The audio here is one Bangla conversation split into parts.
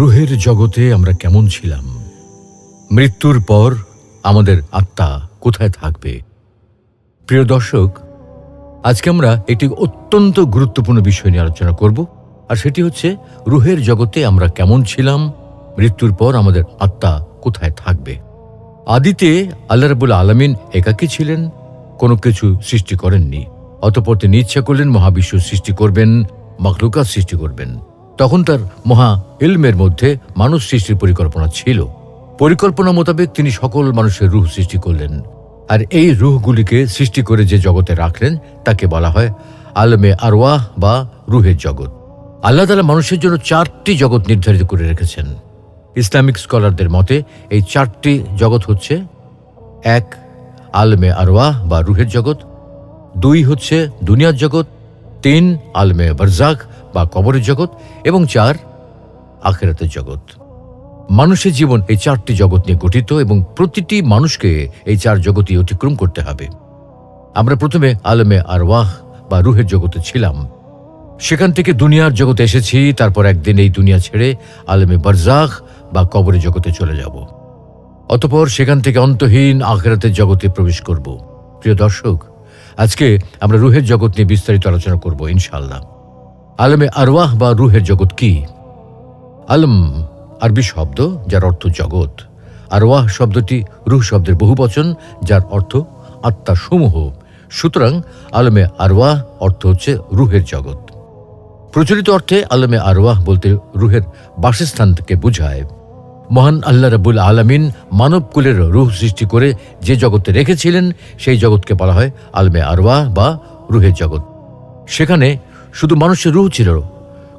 রুহের জগতে আমরা কেমন ছিলাম, মৃত্যুর পর আমাদের আত্মা কোথায় থাকবে। প্রিয় দর্শক, আজকে আমরা একটি অত্যন্ত গুরুত্বপূর্ণ বিষয় নিয়ে আলোচনা করব, আর সেটি হচ্ছে রুহের জগতে আমরা কেমন ছিলাম, মৃত্যুর পর আমাদের আত্মা কোথায় থাকবে। আদিতে আল্লাহ রাব্বুল আলামিন একাকী ছিলেন, কোনো কিছু সৃষ্টি করেননি। অতঃপর তিনি ইচ্ছা করলেন মহাবিশ্ব সৃষ্টি করবেন, মাখলুকাত সৃষ্টি করবেন। তখন তার মহা ইলমের মধ্যে মানুষ সৃষ্টির পরিকল্পনা ছিল। পরিকল্পনা মোতাবেক তিনি সকল মানুষের রূহ সৃষ্টি করলেন, আর এই রূহগুলিকে সৃষ্টি করে যে জগতে রাখলেন তাকে বলা হয় আলমে আরওয়াহ বা রুহের জগৎ। আল্লাহ তাআলা মানুষের জন্য 4টি জগৎ নির্ধারিত করে রেখেছেন। ইসলামিক স্কলারদের মতে এই 4টি জগৎ হচ্ছে: 1 আলমে আরওয়াহ বা রুহের জগৎ, 2 হচ্ছে দুনিয়ার জগৎ, 3 আলমে বারজাখ বা কবরের জগৎ, এবং 4 আখিরাতের জগৎ। মানুষের জীবন এই 4টি জগৎ নিয়ে গঠিত এবং প্রতিটি মানুষকে এই 4 জগৎই অতিক্রম করতে হবে। আমরা প্রথমে আলমে আরওয়াহ বা রুহের জগতে ছিলাম, সেখান থেকে দুনিয়ার জগতে এসেছি। তারপর একদিন এই দুনিয়া ছেড়ে আলমে বারজাখ বা কবরের জগতে চলে যাব। অতঃপর সেখান থেকে অন্তহীন আখিরাতের জগতে প্রবেশ করব। প্রিয় দর্শক, আজকে আমরা রুহের জগৎ নিয়ে বিস্তারিত আলোচনা করব ইনশাআল্লাহ। আলমে আরওয়াহ বা রুহের জগৎ কি? আলম আরবি শব্দ যার অর্থ জগৎ। আরওয়াহ শব্দটি রুহ শব্দের বহুবচন যার অর্থ আত্মা সমূহ। সুতরাং আলমে আরওয়াহ অর্থ হচ্ছে রুহের জগৎ। প্রচলিত অর্থে আলমে আরওয়াহ বলতে রুহের বাসস্থানকে বোঝায়। মহান আল্লাহ রাব্বুল আলামিন মানবকুলের রুহ সৃষ্টি করে যে জগতে রেখেছিলেন সেই জগৎকে বলা হয় আলমে আরওয়াহ বা রুহের জগৎ। সেখানে শুধু মানুষের রুহ ছিল,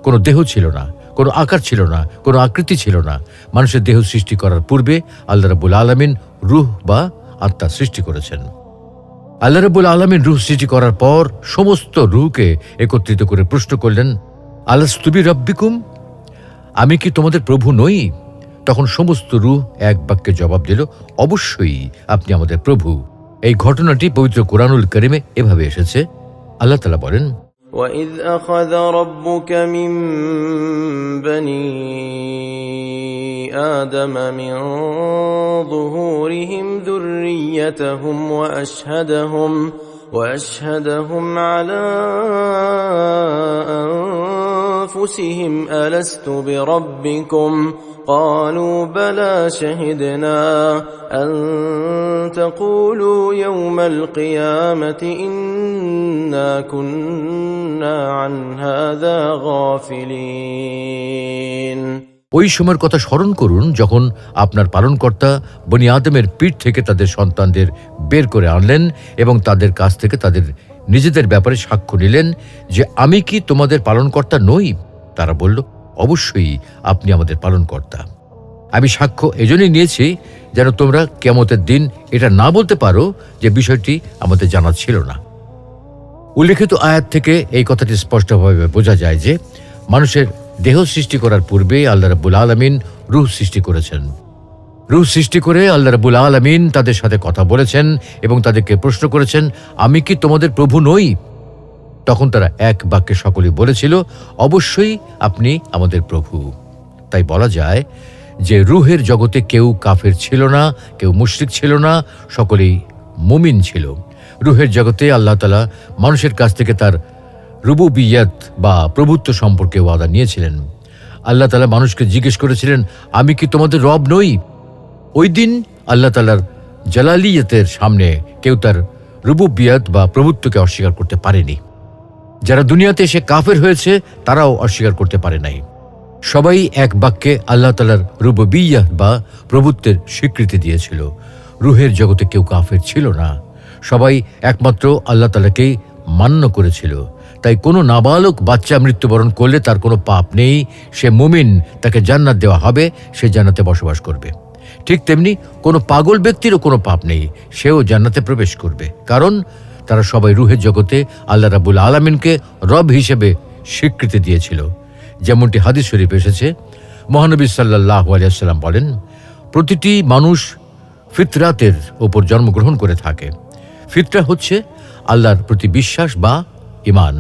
কোনো দেহ ছিল না, কোনো আকার ছিল না, কোনো আকৃতি ছিল না। মানুষের দেহ সৃষ্টি করার পূর্বে আল্লাহ রাব্বুল আলামিন রুহ বা আত্মা সৃষ্টি করেছেন। আল্লাহ রাব্বুল আলামিন রুহ সৃষ্টি করার পর সমস্ত রুহকে একত্রিত করে প্রশ্ন করলেন, আলাস্তু বিরাব্বিকুম, আমি কি তোমাদের প্রভু নই? তখন সমস্ত রুহ এক বাক্যে জবাব দিল, অবশ্যই আপনি আমাদের প্রভু। এই ঘটনাটি পবিত্র কোরআনুল কারীমে এভাবে এসেছে। আল্লাহ তাআলা বলেন, وَإِذْ أَخَذَ رَبُّكَ مِنْ بَنِي آدَمَ مِنْ ظُهُورِهِمْ ذُرِّيَّتَهُمْ وَأَشْهَدَهُمْ عَلَى أَنفُسِهِمْ أَلَسْتُ بِرَبِّكُمْ قالوا بلى شهدنا أن تقولوا يوم القيامة إنا كنا عن هذا غافلين। ওই সময়ের কথা স্মরণ করুন যখন আপনার পালনকর্তা বনি আদমের পিঠ থেকে তাদের সন্তানদের বের করে আনলেন এবং তাদের কাছ থেকে তাদের নিজেদের ব্যাপারে সাক্ষ্য নিলেন যে আমি কি তোমাদের পালনকর্তা নই? তারা বলল, অবশ্যই আপনি আমাদের পালনকর্তা। আমি সাক্ষ্য এজন্যই নিয়েছি যেন তোমরা কিয়ামতের দিন এটা না বলতে পারো যে বিষয়টি আমাদের জানা ছিল না। উল্লেখিত আয়াত থেকে এই কথাটি স্পষ্টভাবে বোঝা যায় যে মানুষের দেহ সৃষ্টি করার পূর্বে আল্লাহ রাব্বুল আলামিন রূহ সৃষ্টি করেছেন। রূহ সৃষ্টি করে আল্লাহ রাব্বুল আলামিন তাদের সাথে কথা বলেছেন এবং তাদেরকে প্রশ্ন করেছেন, আমি কি তোমাদের প্রভু নই? তখন তারা এক বাক্যে সকলেই বলেছিল, অবশ্যই আপনি আমাদের প্রভু। তাই বলা যায় যে রুহের জগতে কেউ কাফের ছিল না, কেউ মুশরিক ছিল না, সকলেই মুমিন ছিল। রুহের জগতে আল্লাহ তাআলা মানুষের কাছ থেকে তার রুবুবিয়ত বা প্রভুত্ব সম্পর্কে ওয়াদা নিয়েছিলেন। আল্লাহ তাআলা মানুষকে জিজ্ঞেস করেছিলেন, আমি কি তোমাদের রব নই? ওই দিন আল্লাহ তাআলার জালালিয়তের সামনে কেউ তার রুবুবিয়ত বা প্রভুত্বকে অস্বীকার করতে পারেনি। যারা দুনিয়াতে এসে কাফের হয়েছে তারাও অস্বীকার করতে পারে নাই। সবাই এক বাক্যে আল্লাহ তাআলার রুবুবিয়্যাহ বা প্রভুত্বের স্বীকৃতি দিয়েছিল। রুহের জগতে কেউ কাফের ছিল না, সবাই একমাত্র আল্লাহ তাআলাকেই মান্য করেছিল। তাই কোনো নাবালক বাচ্চা মৃত্যুবরণ করলে তার কোনো পাপ নেই, সে মুমিন, তাকে জান্নাত দেওয়া হবে, সে জান্নাতে বসবাস করবে। ঠিক তেমনি কোনো পাগল ব্যক্তিরও কোনো পাপ নেই, সেও জান্নাতে প্রবেশ করবে, কারণ তারা সবাই রুহের জগতে আল্লাহ রাব্বুল আলামিনকে রব হিসেবে স্বীকৃতি দিয়েছিল। যেমনটি হাদিস শরীফ এসেছে, মহানবী সাল্লাল্লাহু আলাইহি ওয়াসাল্লাম বলেন, প্রতিটি মানুষ ফিতরাতের ওপর জন্মগ্রহণ করে থাকে। ফিতরা হচ্ছে আল্লাহর প্রতি বিশ্বাস বা ঈমান।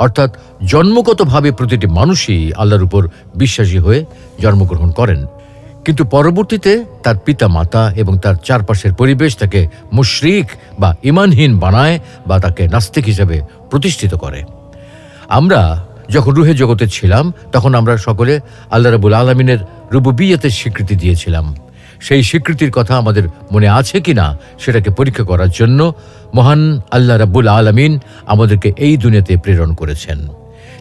অর্থাৎ জন্মগতভাবে প্রতিটি মানুষই আল্লাহর উপর বিশ্বাসী হয়ে জন্মগ্রহণ করেন, কিন্তু পরবর্তীতে তার পিতা মাতা এবং তার চারপাশের পরিবেশ তাকে মুশরিক বা ঈমানহীন বানায় বা তাকে নাস্তিক হিসেবে প্রতিষ্ঠিত করে। আমরা যখন রুহের জগতে ছিলাম তখন আমরা সকলে আল্লাহ রাব্বুল আলামিনের রুবুবিয়তের স্বীকৃতি দিয়েছিলাম। সেই স্বীকৃতির কথা আমাদের মনে আছে কিনা সেটাকে পরীক্ষা করার জন্য মহান আল্লাহ রাব্বুল আলামিন আমাদেরকে এই দুনিয়াতে প্রেরণ করেছেন।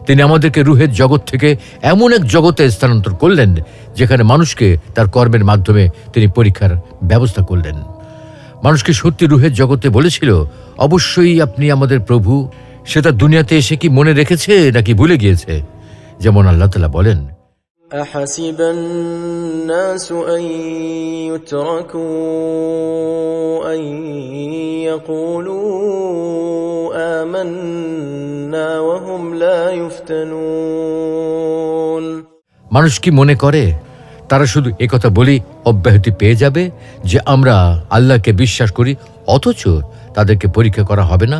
তিনি আমাদেরকে রুহের জগৎ থেকে এমন এক জগতে স্থানান্তর করলেন যেখানে মানুষকে তার কর্মের মাধ্যমে তিনি পরীক্ষার ব্যবস্থা করলেন। মানুষকে সত্যি রুহের জগতে বলেছিল, অবশ্যই আপনি আমাদের প্রভু। সেটা দুনিয়াতে এসে কি মনে রেখেছে নাকি ভুলে গিয়েছে? যেমন আল্লাহ তাআলা বলেন, أحسب الناس أن يتركوا أن يقولوا آمنا وهم لا يفتنون। মানুষ কি মনে করে তারা শুধু একথা বলি অব্যাহতি পেয়ে যাবে যে আমরা আল্লাহকে বিশ্বাস করি, অথচ তাদেরকে পরীক্ষা করা হবে না?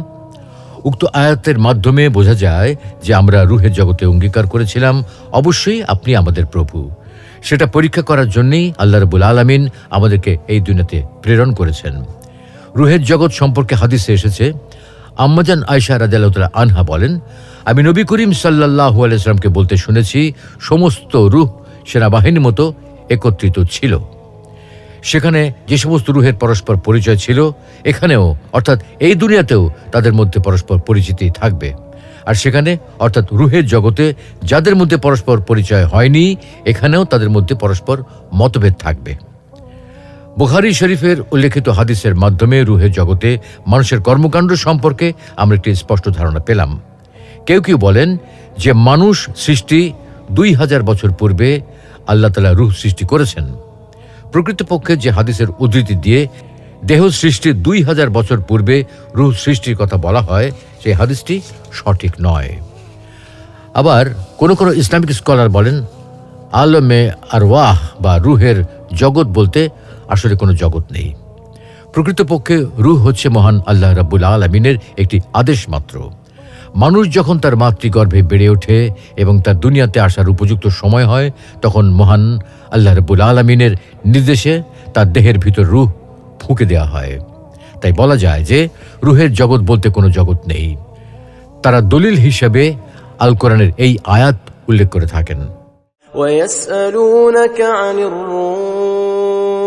উক্ত আয়াতের মাধ্যমে বোঝা যায় যে আমরা রুহের জগতে অঙ্গীকার করেছিলাম, অবশ্যই আপনি আমাদের প্রভু। সেটা পরীক্ষা করার জন্যই আল্লাহ রাব্বুল আলামিন আমাদেরকে এই দুনিয়াতে প্রেরণ করেছেন। রুহের জগৎ সম্পর্কে হাদিসে এসেছে, আম্মাজান আয়েশা রাদিয়াল্লাহু তাআলা আনহা বলেন, আমি নবী করিম সাল্লাল্লাহু আলাইহি ওয়াসাল্লামকে বলতে শুনেছি, সমস্ত রূহ সেনাবাহিনীর মতো একত্রিত ছিল। সেখানে যে সমস্ত রুহের পরস্পর পরিচয় ছিল, এখানেও অর্থাৎ এই দুনিয়াতেও তাদের মধ্যে পরস্পর পরিচিতি থাকবে। আর সেখানে অর্থাৎ রুহের জগতে যাদের মধ্যে পরস্পর পরিচয় হয়নি, এখানেও তাদের মধ্যে পরস্পর মতভেদ থাকবে। বুখারী শরীফের উল্লেখিত হাদিসের মাধ্যমে রুহের জগতে মানুষের কর্মকাণ্ড সম্পর্কে আমরা একটি স্পষ্ট ধারণা পেলাম। কেউ কেউ বলেন যে মানুষ সৃষ্টি 2000 বছর পূর্বে আল্লাহ তাআলা রুহ সৃষ্টি করেছেন। প্রকৃতপক্ষে যে হাদিসের উদ্ধৃতি দিয়ে দেহ সৃষ্টির 2000 বছর পূর্বে রুহ সৃষ্টির কথা বলা হয়, সেই হাদিসটি সঠিক নয়। আবার কোন কোন ইসলামিক স্কলার বলেন, আলমে আরওয়াহ বা রুহের জগৎ বলতে আসলে কোনো জগৎ নেই। প্রকৃতপক্ষে রুহ হচ্ছে মহান আল্লাহ রাব্বুল আলামিনের একটি আদেশ মাত্র। মানুষ যখন তার মাতৃগর্ভে বেড়ে ওঠে এবং তার দুনিয়াতে আসার উপযুক্ত সময় হয়, তখন মহান আল্লাহ রাব্বুল আলামিনের নির্দেশে তার দেহের ভিতর রুহ ফুঁকে দেওয়া হয়। তাই বলা যায় যে রুহের জগৎ বলতে কোনো জগৎ নেই। তারা দলিল হিসেবে আল কোরআনের এই আয়াত উল্লেখ করে থাকেন। ويسألونك عن الروح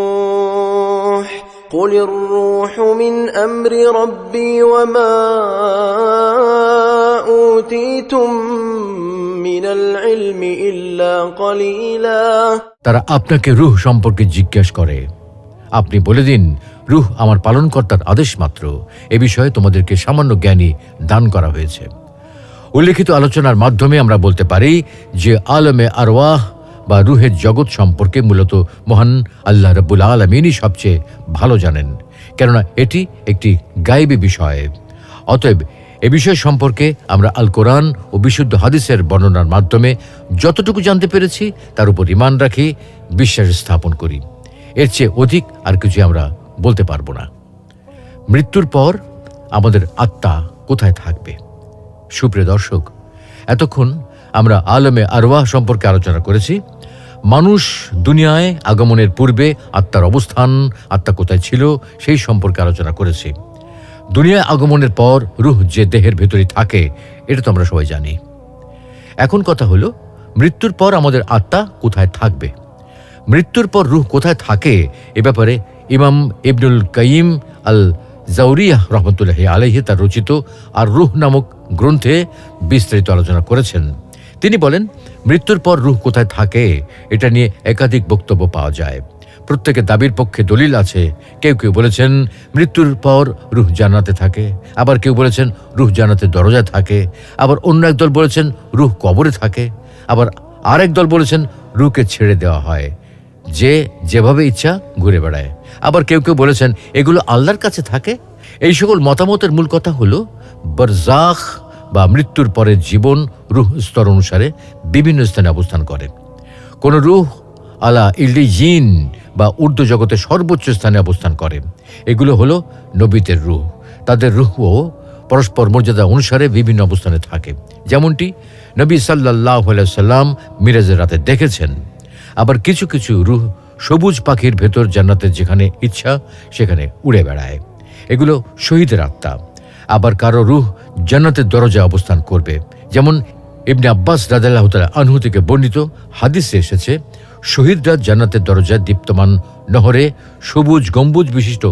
قل الروح من أمر ربي وما أوتيتم من العلم إلا قليلا। তারা আপনাকে রূহ সম্পর্কে জিজ্ঞাসা করে, আপনি বলে দিন, রূহ আমার পালনকর্তার আদেশ মাত্র। এ বিষয়ে তোমাদেরকে সামান্য জ্ঞানী দান করা হয়েছে। উল্লেখিত আলোচনার মাধ্যমে আমরা বলতে পারি যে আলমে আরওয়াহ বা রুহের জগৎ সম্পর্কে মূলত মহান আল্লাহ রাব্বুল আলামিনই সবচেয়ে ভালো জানেন, কেননা এটি একটি গায়েবী বিষয়। অতএব এ বিষয় সম্পর্কে আমরা আল কোরআন ও বিশুদ্ধ হাদিসের বর্ণনার মাধ্যমে যতটুকু জানতে পেরেছি তার উপর ঈমান রাখি, বিশ্বাস স্থাপন করি। এর চেয়ে অধিক আর কিছু আমরা বলতে পারবো না। মৃত্যুর পর আমাদের আত্মা কোথায় থাকবে? সুপ্রিয় দর্শক, এতক্ষণ আমরা আলমে আরওয়াহ সম্পর্কে আলোচনা করেছি। মানুষ দুনিয়ায় আগমনের পূর্বে আত্মার অবস্থান, আত্মা কোথায় ছিল সেই সম্পর্কে আলোচনা করেছি। দুনিয়ায় আগমনের পর রূহ যে দেহের ভেতরে থাকে, এটা তো আমরা সবাই জানি। এখন কথা হলো, মৃত্যুর পর আমাদের আত্মা কোথায় থাকবে? মৃত্যুর পর রূহ কোথায় থাকে এ ব্যাপারে ইমাম ইবনুল কাইয়িম আল জাওরিয়াহ রহমতুল্লাহি আলাইহি তার রচিত আর রূহ নামক গ্রন্থে বিস্তারিত আলোচনা করেছেন। তিনি বলেন, মৃত্যুর পর রূহ কোথায় থাকে এটা নিয়ে একাধিক বক্তব্য পাওয়া যায়। প্রত্যেকের দাবির পক্ষে দলিল আছে। কেউ কেউ বলেছেন মৃত্যুর পর রূহ জান্নাতে থাকে, আবার কেউ বলেছেন রূহ জান্নাতের দরজায় থাকে, আবার অন্য একদল বলেছেন রূহ কবরে থাকে, আবার আরেক দল বলেছেন রূহকে ছেড়ে দেওয়া হয়, যে যেভাবে ইচ্ছা ঘুরে বেড়ায়। আবার কেউ কেউ বলেছেন এগুলো আল্লাহর কাছে থাকে। এই সকল মতামতের মূল কথা হলো, বারজাখ বা মৃত্যুর পরের জীবন রূহ স্তর অনুসারে বিভিন্ন স্থানে অবস্থান করে। কোন রূহ আলা ইল্লিয়িন বা ঊর্ধ্ব জগতের সর্বোচ্চ স্থানে অবস্থান করে। এগুলো হলো নবীদের রূহ। তাদের রূহও পরস্পর মর্যাদা অনুসারে বিভিন্ন অবস্থানে থাকে, যেমনটি নবী সাল্লাল্লাহু আলাইহি সাল্লাম মিরাজের রাতে দেখেছেন। আবার কিছু কিছু রূহ সবুজ পাখির ভেতর জান্নাতের যেখানে ইচ্ছা সেখানে উড়ে বেড়ায়, এগুলো শহীদের আত্মা। আবার কারো রূহ জান্নাতের দরজায় অবস্থান করবে, যেমন ইবনে আব্বাস রাদিয়াল্লাহু তাআলা আনহু থেকে বর্ণিত হাদিসে এসেছে, শহীদরা জান্নাতের দরজায় দীপ্তমান নহরে সবুজ গম্বুজ বিশিষ্ট